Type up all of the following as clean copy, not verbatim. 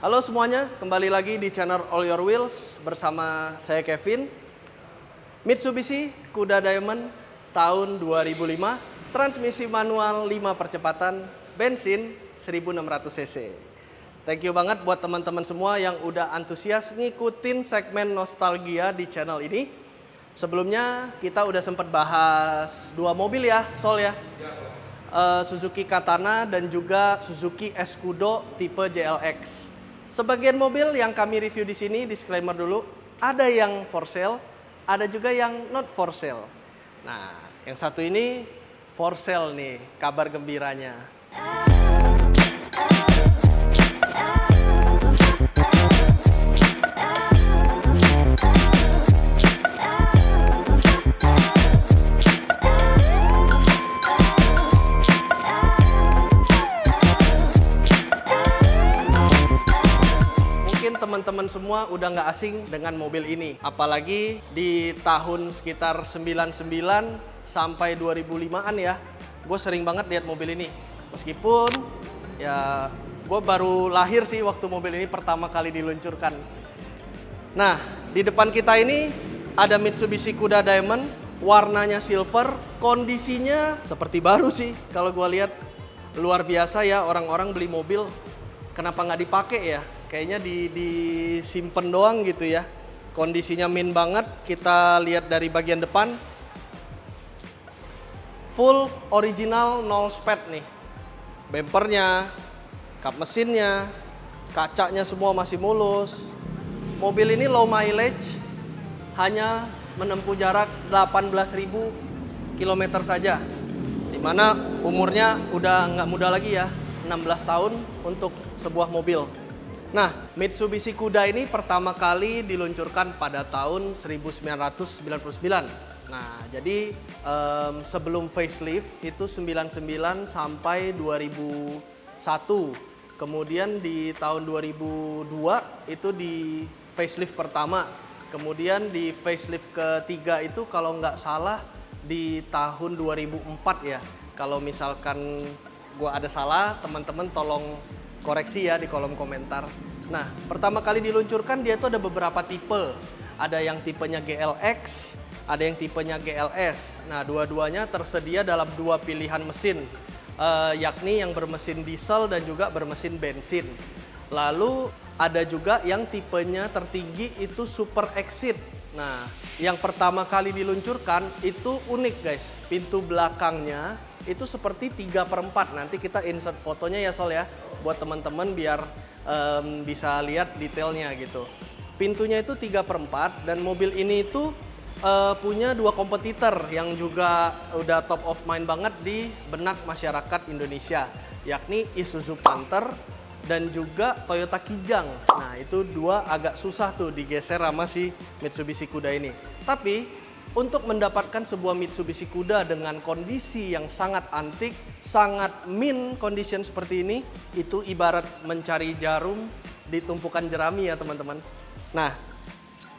Halo semuanya, kembali lagi di channel All Your Wheels bersama saya Kevin. Mitsubishi Kuda Diamond tahun 2005, transmisi manual 5 percepatan, bensin 1600 cc. Thank you banget buat teman-teman semua yang udah antusias ngikutin segmen nostalgia di channel ini. Sebelumnya kita udah sempat bahas 2 mobil ya, Sol ya. Suzuki Katana dan juga Suzuki Escudo tipe JLX. Sebagian mobil yang kami review di sini, disclaimer dulu, ada yang for sale, ada juga yang not for sale. Nah, yang satu ini for sale nih, kabar gembiranya. Teman-teman semua udah nggak asing dengan mobil ini. Apalagi di tahun sekitar 99 sampai 2005-an ya. Gue sering banget lihat mobil ini. Meskipun ya gue baru lahir sih waktu mobil ini pertama kali diluncurkan. Nah, di depan kita ini ada Mitsubishi Kuda Diamond. Warnanya silver. Kondisinya seperti baru sih. Kalau gue lihat luar biasa ya, orang-orang beli mobil. Kenapa nggak dipakai ya? Kayaknya disimpan doang gitu ya. Kondisinya min banget. Kita lihat dari bagian depan. Full original no sped nih. Bempernya, kap mesinnya, kacanya semua masih mulus. Mobil ini low mileage, hanya menempuh jarak 18.000 km saja. Dimana umurnya udah nggak muda lagi ya, 16 tahun untuk sebuah mobil. Nah, Mitsubishi Kuda ini pertama kali diluncurkan pada tahun 1999. Nah, jadi sebelum facelift itu 99 sampai 2001. Kemudian di tahun 2002 itu di facelift pertama. Kemudian di facelift ketiga itu kalau nggak salah di tahun 2004 ya. Kalau misalkan gua ada salah, teman-teman tolong koreksi ya di kolom komentar. Nah, pertama kali diluncurkan dia tuh ada beberapa tipe. Ada yang tipenya GLX, ada yang tipenya GLS. Nah, dua-duanya tersedia dalam 2 pilihan mesin, yakni yang bermesin diesel dan juga bermesin bensin. Lalu ada juga yang tipenya tertinggi itu Super Exit. Nah, yang pertama kali diluncurkan itu unik guys. Pintu belakangnya itu seperti 3/4. Nanti kita insert fotonya ya Sol ya, buat teman-teman biar bisa lihat detailnya gitu. Pintunya itu 3/4 dan mobil ini itu punya 2 kompetitor yang juga udah top of mind banget di benak masyarakat Indonesia, yakni Isuzu Panther dan juga Toyota Kijang. Nah, itu 2 agak susah tuh digeser sama si Mitsubishi Kuda ini. Tapi untuk mendapatkan sebuah Mitsubishi Kuda dengan kondisi yang sangat antik, sangat min condition seperti ini, itu ibarat mencari jarum di tumpukan jerami ya teman-teman. Nah,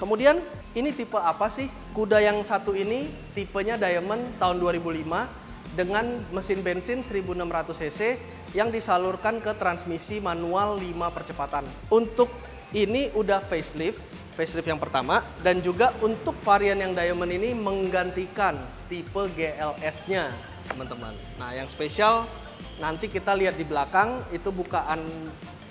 kemudian ini tipe apa sih? Kuda yang satu ini tipenya Diamond tahun 2005 dengan mesin bensin 1600 cc yang disalurkan ke transmisi manual 5 percepatan. Untuk ini udah facelift yang pertama, dan juga untuk varian yang Diamond ini menggantikan tipe GLS-nya, teman-teman. Nah, yang spesial nanti kita lihat di belakang itu bukaan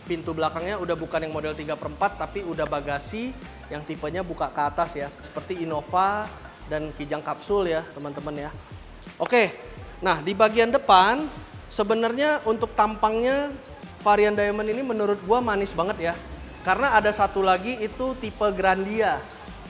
pintu belakangnya udah bukan yang model 3/4 tapi udah bagasi yang tipenya buka ke atas ya, seperti Innova dan Kijang kapsul ya, teman-teman ya. Oke. Nah, di bagian depan sebenarnya untuk tampangnya varian Diamond ini menurut gua manis banget ya. Karena ada satu lagi itu tipe Grandia.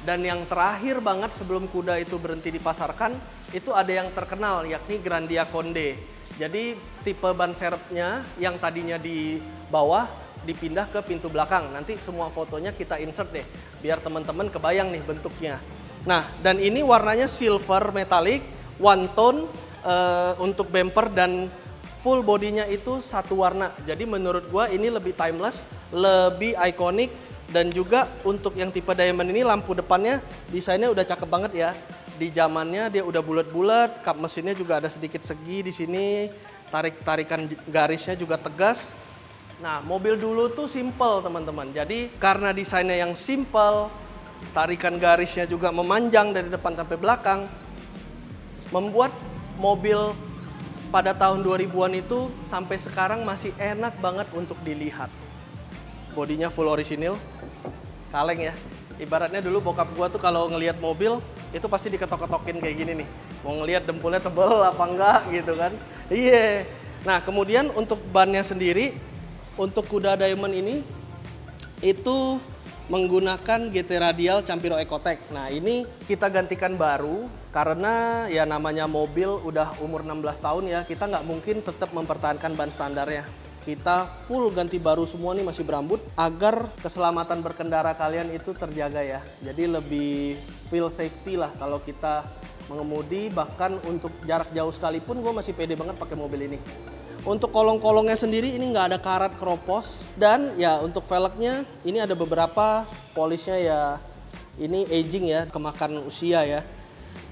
Dan yang terakhir banget sebelum kuda itu berhenti dipasarkan, itu ada yang terkenal yakni Grandia Conde. Jadi tipe ban serepnya yang tadinya di bawah dipindah ke pintu belakang. Nanti semua fotonya kita insert deh, biar teman-teman kebayang nih bentuknya. Nah, dan ini warnanya silver metallic, one tone untuk bumper dan full bodinya itu satu warna. Jadi menurut gua ini lebih timeless, lebih ikonik, dan juga untuk yang tipe Diamond ini lampu depannya desainnya udah cakep banget ya. Di zamannya dia udah bulat-bulat, kap mesinnya juga ada sedikit segi di sini, tarikan garisnya juga tegas. Nah, mobil dulu tuh simple teman-teman. Jadi karena desainnya yang simple, tarikan garisnya juga memanjang dari depan sampai belakang, membuat mobil pada tahun 2000-an itu sampai sekarang masih enak banget untuk dilihat. Bodinya full orisinil, kaleng ya. Ibaratnya dulu bokap gua tuh kalau ngelihat mobil, itu pasti diketok-ketokin kayak gini nih. Mau ngelihat dempulnya tebel apa enggak gitu kan. Iya. Nah, kemudian untuk bannya sendiri, untuk kuda Diamond ini itu menggunakan GT Radial Campiro Ecotec. Nah, ini kita gantikan baru karena ya namanya mobil udah umur 16 tahun ya, kita nggak mungkin tetap mempertahankan ban standarnya. Kita full ganti baru semua nih, masih berambut, agar keselamatan berkendara kalian itu terjaga ya. Jadi lebih feel safety lah kalau kita mengemudi, bahkan untuk jarak jauh sekalipun gue masih pede banget pakai mobil ini. Untuk kolong-kolongnya sendiri ini nggak ada karat keropos, dan ya untuk velgnya ini ada beberapa polishnya ya, ini aging ya, kemakan usia ya.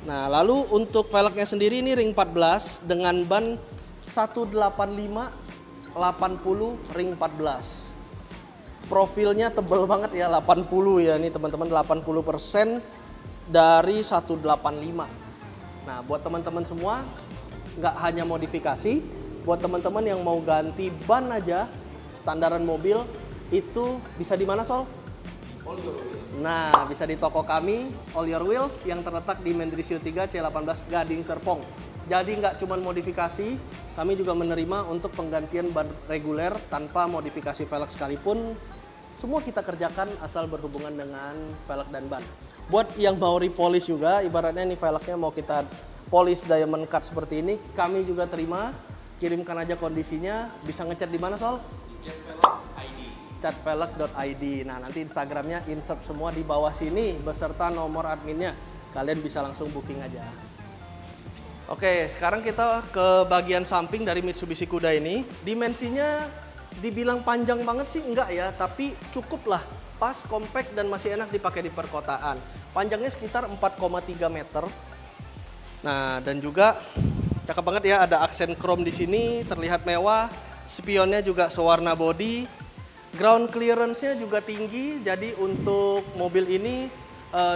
Nah, lalu untuk velgnya sendiri ini ring 14 dengan ban 185 80 ring 14. Profilnya tebel banget ya, 80 ya nih teman-teman, 80% dari 185. Nah, buat teman-teman semua nggak hanya modifikasi, buat teman-teman yang mau ganti ban aja standaran mobil itu bisa di mana, Sol? Nah, bisa di toko kami All Your Wheels yang terletak di Mendrisio 3 C18 Gading Serpong. Jadi nggak cuma modifikasi, kami juga menerima untuk penggantian ban reguler tanpa modifikasi velg sekalipun. Semua kita kerjakan asal berhubungan dengan velg dan ban. Buat yang mau repolish juga, ibaratnya nih velgnya mau kita polish diamond cut seperti ini, kami juga terima. Kirimkan aja kondisinya, bisa ngechat di mana, Sol? Chatvelg.id. Nah, nanti Instagramnya insert semua di bawah sini beserta nomor adminnya. Kalian bisa langsung booking aja. Oke, sekarang kita ke bagian samping dari Mitsubishi Kuda ini. Dimensinya dibilang panjang banget sih enggak ya, tapi cukup lah. Pas, compact, dan masih enak dipakai di perkotaan. Panjangnya sekitar 4,3 meter. Nah, dan juga cakep banget ya, ada aksen chrome di sini, terlihat mewah. Spionnya juga sewarna body. Ground clearance-nya juga tinggi, jadi untuk mobil ini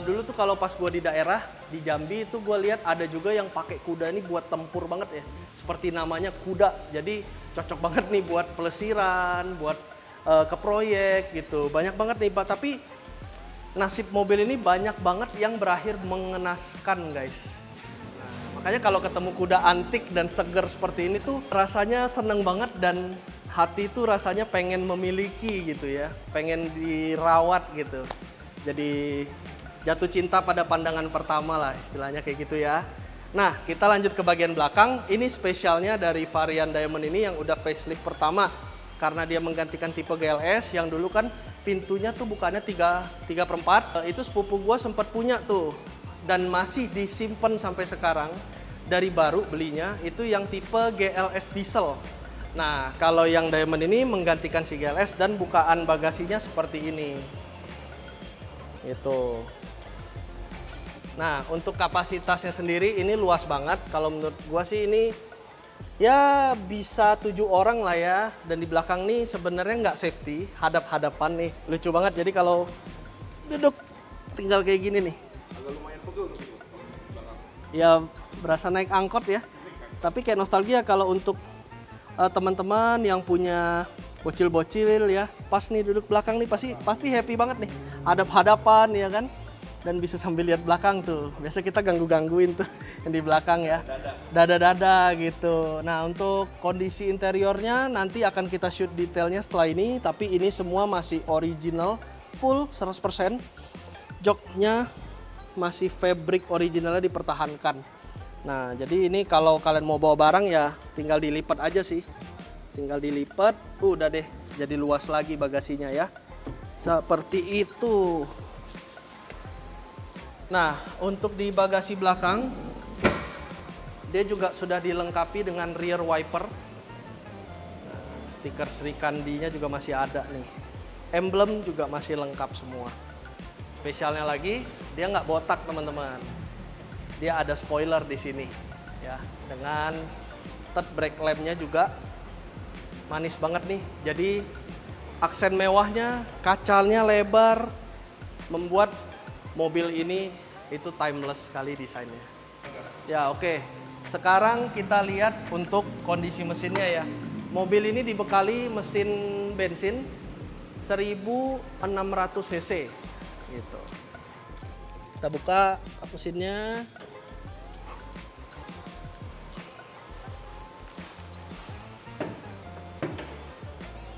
dulu tuh kalau pas gua di daerah di Jambi itu gua lihat ada juga yang pakai kuda ini buat tempur banget ya, seperti namanya kuda, jadi cocok banget nih buat pelesiran, buat ke proyek gitu, banyak banget nih Pak. Tapi nasib mobil ini banyak banget yang berakhir mengenaskan guys. Nah, makanya kalau ketemu kuda antik dan seger seperti ini tuh rasanya seneng banget, dan hati tuh rasanya pengen memiliki gitu ya, pengen dirawat gitu. Jadi jatuh cinta pada pandangan pertama lah istilahnya kayak gitu ya. Nah, kita lanjut ke bagian belakang. Ini spesialnya dari varian Diamond ini yang udah facelift pertama. Karena dia menggantikan tipe GLS yang dulu kan pintunya tuh bukannya 3/4. Itu sepupu gua sempat punya tuh. Dan masih disimpan sampai sekarang. Dari baru belinya itu yang tipe GLS diesel. Nah, kalau yang Diamond ini menggantikan si GLS dan bukaan bagasinya seperti ini. Itu. Nah, untuk kapasitasnya sendiri ini luas banget. Kalau menurut gua sih ini ya bisa 7 orang lah ya. Dan di belakang nih sebenarnya nggak safety, hadap-hadapan nih. Lucu banget. Jadi kalau duduk tinggal kayak gini nih. Agak lumayan pegel tuh belakang. Ya berasa naik angkot ya. Tapi kayak nostalgia kalau untuk teman-teman yang punya bocil-bocil ya, pas nih duduk belakang nih pasti happy banget nih. Hadap-hadapan ya kan. Dan bisa sambil lihat belakang tuh. Biasa kita ganggu-gangguin tuh yang di belakang ya. Dada-dada gitu. Nah, untuk kondisi interiornya nanti akan kita shoot detailnya setelah ini. Tapi ini semua masih original, full 100%. Joknya masih fabric originalnya dipertahankan. Nah, jadi ini kalau kalian mau bawa barang ya tinggal dilipat aja sih. Tinggal dilipat, udah deh jadi luas lagi bagasinya ya. Seperti itu. Nah, untuk di bagasi belakang, dia juga sudah dilengkapi dengan rear wiper. Stiker Sri Kandi-nya juga masih ada nih. Emblem juga masih lengkap semua. Spesialnya lagi, dia nggak botak teman-teman. Dia ada spoiler di sini, ya, dengan third brake lamp-nya juga manis banget nih. Jadi aksen mewahnya, kacanya lebar, membuat mobil ini itu timeless sekali desainnya. Ya oke, sekarang kita lihat untuk kondisi mesinnya ya. Mobil ini dibekali mesin bensin 1600 cc gitu. Kita buka kap mesinnya.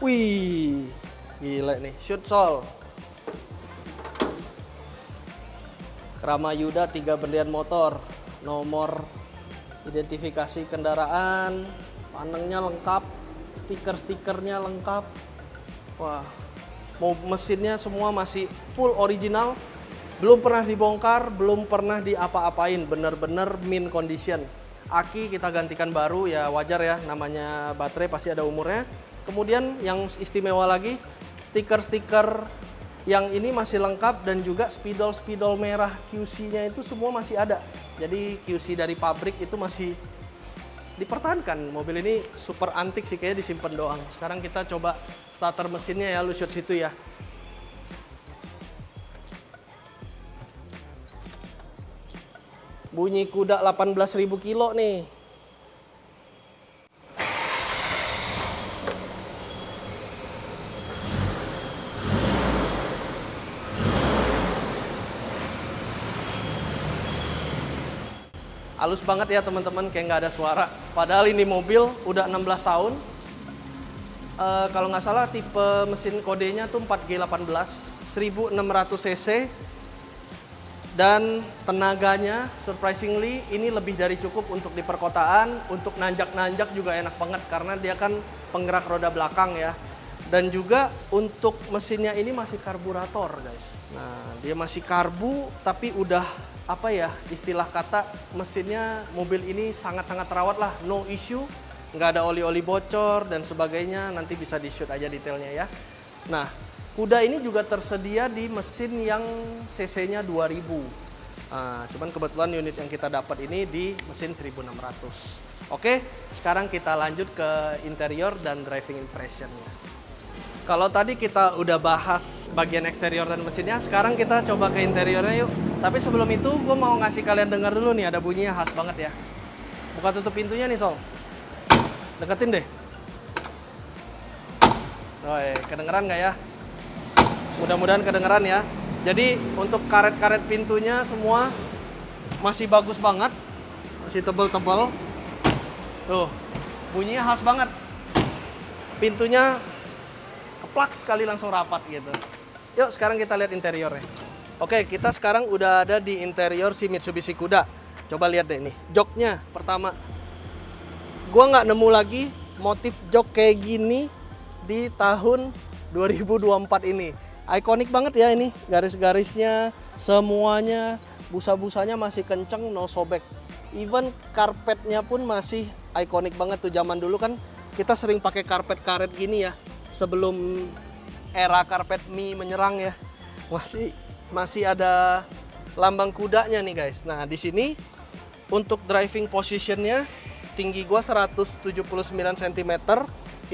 Wih, gila nih, shoot sol. Krama Yuda 3 berlian motor, nomor identifikasi kendaraan, panengnya lengkap, stiker-stikernya lengkap. Wah, mesinnya semua masih full original, belum pernah dibongkar, belum pernah diapa-apain, bener-bener mint condition. Aki kita gantikan baru, ya wajar ya, namanya baterai pasti ada umurnya. Kemudian yang istimewa lagi, stiker-stiker yang ini masih lengkap dan juga spidol-spidol merah QC-nya itu semua masih ada. Jadi QC dari pabrik itu masih dipertahankan. Mobil ini super antik sih, kayaknya disimpan doang. Sekarang kita coba starter mesinnya ya, lu shoot situ ya. Bunyi kuda 18.000 kilo nih. Halus banget ya teman-teman, kayak nggak ada suara. Padahal ini mobil udah 16 tahun. Kalau nggak salah tipe mesin kodenya tuh 4G18, 1600 cc. Dan tenaganya surprisingly ini lebih dari cukup untuk di perkotaan. Untuk nanjak-nanjak juga enak banget karena dia kan penggerak roda belakang ya. Dan juga untuk mesinnya ini masih karburator guys. Nah dia masih karbu tapi udah apa ya istilah kata mesinnya mobil ini sangat-sangat terawat lah, no issue, nggak ada oli-oli bocor dan sebagainya, nanti bisa di shoot aja detailnya ya. Nah kuda ini juga tersedia di mesin yang cc-nya 2000. Cuman kebetulan unit yang kita dapat ini di mesin 1600. Oke, sekarang kita lanjut ke interior dan driving impressionnya. Kalau tadi kita udah bahas bagian eksterior dan mesinnya, sekarang kita coba ke interiornya yuk. Tapi sebelum itu, gue mau ngasih kalian dengar dulu nih, ada bunyinya khas banget ya. Buka tutup pintunya nih Sol. Deketin deh. Oh, kedengeran nggak ya? Mudah-mudahan kedengeran ya. Jadi untuk karet-karet pintunya semua masih bagus banget. Masih tebel-tebel. Tuh, bunyinya khas banget. Pintunya plak sekali langsung rapat gitu. Yuk sekarang kita lihat interiornya. Oke, kita sekarang udah ada di interior si Mitsubishi Kuda. Coba lihat deh nih, joknya pertama. Gua nggak nemu lagi motif jok kayak gini di tahun 2024 ini. Ikonik banget ya ini, garis-garisnya, semuanya, busa-busanya masih kenceng, no sobek. Even karpetnya pun masih ikonik banget tuh. Zaman dulu kan kita sering pakai karpet karet gini ya. Sebelum era karpet mie menyerang ya, masih ada lambang kudanya nih guys. Nah di sini untuk driving positionnya tinggi gua 179 cm,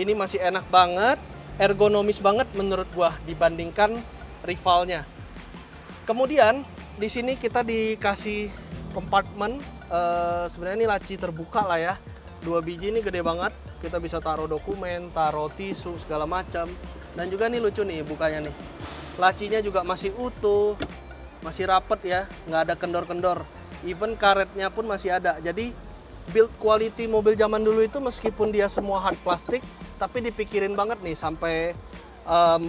ini masih enak banget, ergonomis banget menurut gua dibandingkan rivalnya. Kemudian di sini kita dikasih kompartemen, sebenarnya ini laci terbuka lah ya, 2 biji ini gede banget. Kita bisa taruh dokumen, taruh tisu, segala macam. Dan juga nih lucu nih bukanya nih. Lacinya juga masih utuh, masih rapet ya, nggak ada kendor-kendor. Even karetnya pun masih ada. Jadi build quality mobil zaman dulu itu meskipun dia semua hard plastik, tapi dipikirin banget nih sampai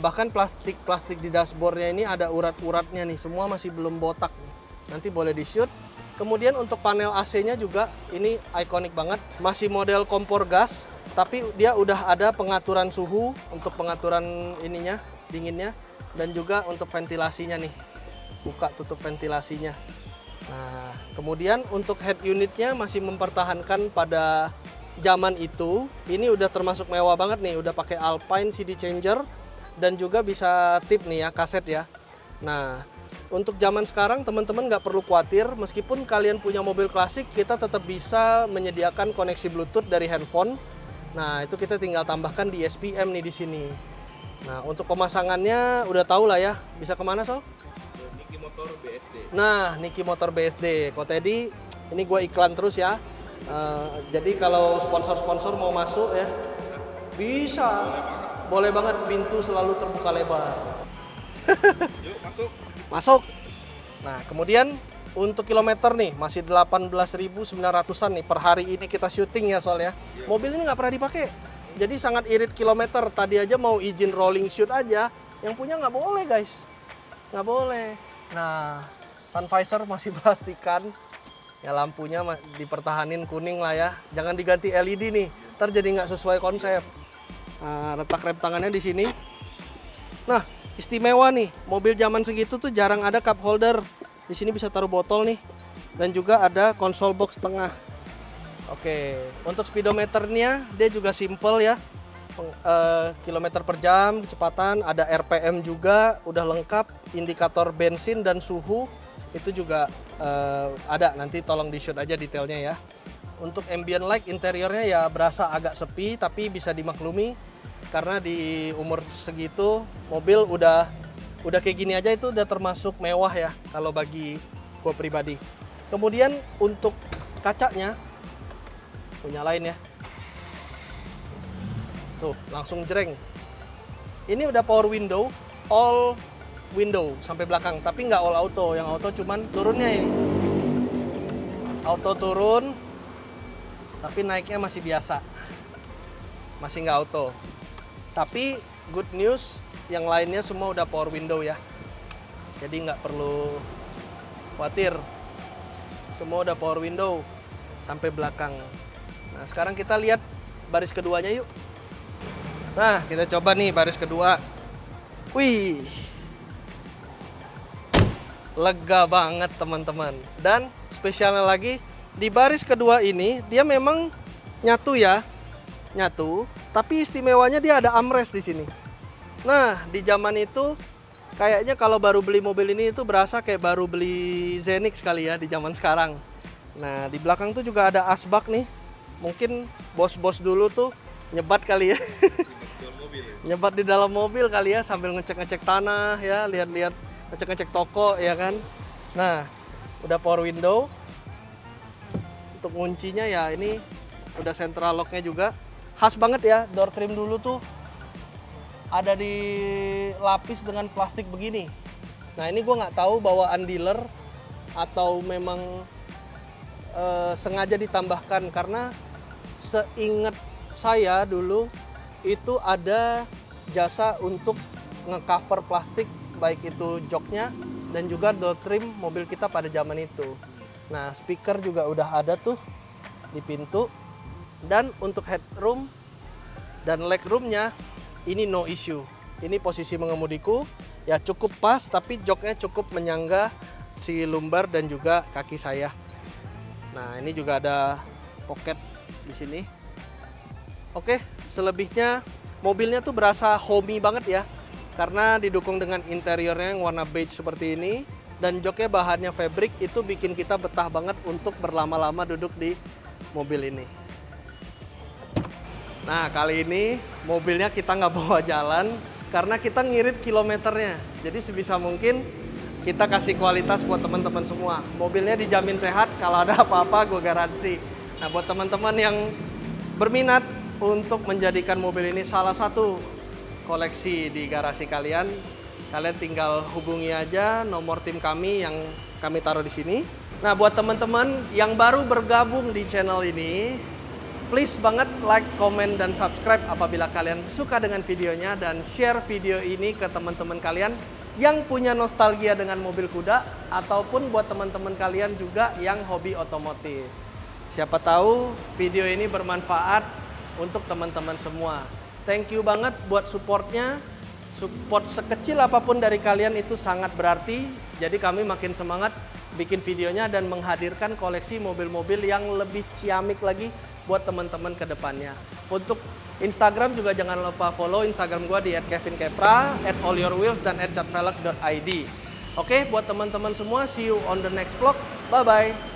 bahkan plastik di dashboardnya ini ada urat-uratnya nih. Semua masih belum botak nih. Nanti boleh di shoot. Kemudian untuk panel AC-nya juga ini ikonik banget. Masih model kompor gas. Tapi dia udah ada pengaturan suhu untuk pengaturan ininya, dinginnya, dan juga untuk ventilasinya nih. Buka tutup ventilasinya. Nah, kemudian untuk head unitnya masih mempertahankan pada zaman itu. Ini udah termasuk mewah banget nih, udah pakai Alpine CD changer dan juga bisa tip nih ya, kaset ya. Nah, untuk zaman sekarang teman-teman nggak perlu khawatir, meskipun kalian punya mobil klasik, kita tetap bisa menyediakan koneksi Bluetooth dari handphone. Nah, itu kita tinggal tambahkan di SPM nih di sini. Nah, untuk pemasangannya udah tahu lah ya. Bisa kemana, Sol? Niki Motor BSD. Nah, Niki Motor BSD. Ko Teddy, ini gue iklan terus ya. Jadi kalau sponsor-sponsor mau masuk ya, bisa. Boleh banget, pintu selalu terbuka lebar. Yuk masuk. Masuk. Nah, kemudian untuk kilometer nih masih 18.900-an nih per hari ini kita syuting ya Sol ya. Mobil ini nggak pernah dipakai. Jadi sangat irit kilometer. Tadi aja mau izin rolling shoot aja, yang punya nggak boleh guys. Nggak boleh. Nah, sun visor masih plastikan. Ya lampunya dipertahanin kuning lah ya. Jangan diganti LED nih. Ntar jadi nggak sesuai konsep. Nah, letak rem tangannya di sini. Nah, istimewa nih, mobil zaman segitu tuh jarang ada cup holder. Di sini bisa taruh botol nih. Dan juga ada konsol box tengah. Oke, untuk speedometernya dia juga simple ya. Kilometer per jam, kecepatan, ada RPM juga, udah lengkap, indikator bensin dan suhu itu juga ada. Nanti tolong di shoot aja detailnya ya. Untuk ambient light interiornya ya berasa agak sepi tapi bisa dimaklumi. Karena di umur segitu mobil udah kayak gini aja itu udah termasuk mewah ya kalau bagi gue pribadi. Kemudian untuk kacanya punya lain ya. Tuh langsung jreng. Ini udah power window, all window sampai belakang, tapi nggak all auto. Yang auto cuman turunnya ini. Auto turun, tapi naiknya masih biasa. Masih nggak auto. Tapi good news, yang lainnya semua udah power window ya. Jadi nggak perlu khawatir. Semua udah power window sampai belakang. Nah sekarang kita lihat baris keduanya yuk. Nah kita coba nih baris kedua. Wih, lega banget teman-teman. Dan spesialnya lagi di baris kedua ini dia memang nyatu ya. Nyatu, tapi istimewanya dia ada armrest di sini. Nah, di zaman itu kayaknya kalau baru beli mobil ini itu berasa kayak baru beli Zenix kali ya di zaman sekarang. Nah, di belakang tuh juga ada asbak nih. Mungkin bos-bos dulu tuh nyebat kali ya. Nyebat di dalam mobil kali ya sambil ngecek-ngecek tanah ya, lihat-lihat, ngecek-ngecek toko ya kan. Nah, udah power window. Untuk kuncinya ya ini udah central locknya juga. Khas banget ya, door trim dulu tuh ada di lapis dengan plastik begini. Nah ini gue nggak tahu bawaan dealer atau memang sengaja ditambahkan, karena seingat saya dulu itu ada jasa untuk ngecover plastik baik itu joknya dan juga door trim mobil kita pada zaman itu. Nah speaker juga udah ada tuh di pintu. Dan untuk headroom dan legroomnya ini no issue. Ini posisi mengemudiku ya cukup pas, tapi joknya cukup menyangga si lumbar dan juga kaki saya. Nah ini juga ada pocket di sini. Oke, selebihnya mobilnya tuh berasa homey banget ya, karena didukung dengan interiornya yang warna beige seperti ini dan joknya bahannya fabric, itu bikin kita betah banget untuk berlama-lama duduk di mobil ini. Nah kali ini mobilnya kita nggak bawa jalan karena kita ngirit kilometernya. Jadi sebisa mungkin kita kasih kualitas buat teman-teman semua. Mobilnya dijamin sehat, kalau ada apa-apa gue garansi. Nah buat teman-teman yang berminat untuk menjadikan mobil ini salah satu koleksi di garasi kalian, kalian tinggal hubungi aja nomor tim kami yang kami taruh di sini. Nah buat teman-teman yang baru bergabung di channel ini, please banget like, comment, dan subscribe apabila kalian suka dengan videonya, dan share video ini ke teman-teman kalian yang punya nostalgia dengan mobil kuda ataupun buat teman-teman kalian juga yang hobi otomotif. Siapa tahu video ini bermanfaat untuk teman-teman semua. Thank you banget buat supportnya. Support sekecil apapun dari kalian itu sangat berarti. Jadi kami makin semangat bikin videonya dan menghadirkan koleksi mobil-mobil yang lebih ciamik lagi buat teman-teman ke depannya. Untuk Instagram juga jangan lupa follow Instagram gua di @kevinkepra, @allyourwheels, dan @chatvelg.id. Oke, buat teman-teman semua, see you on the next vlog. Bye-bye.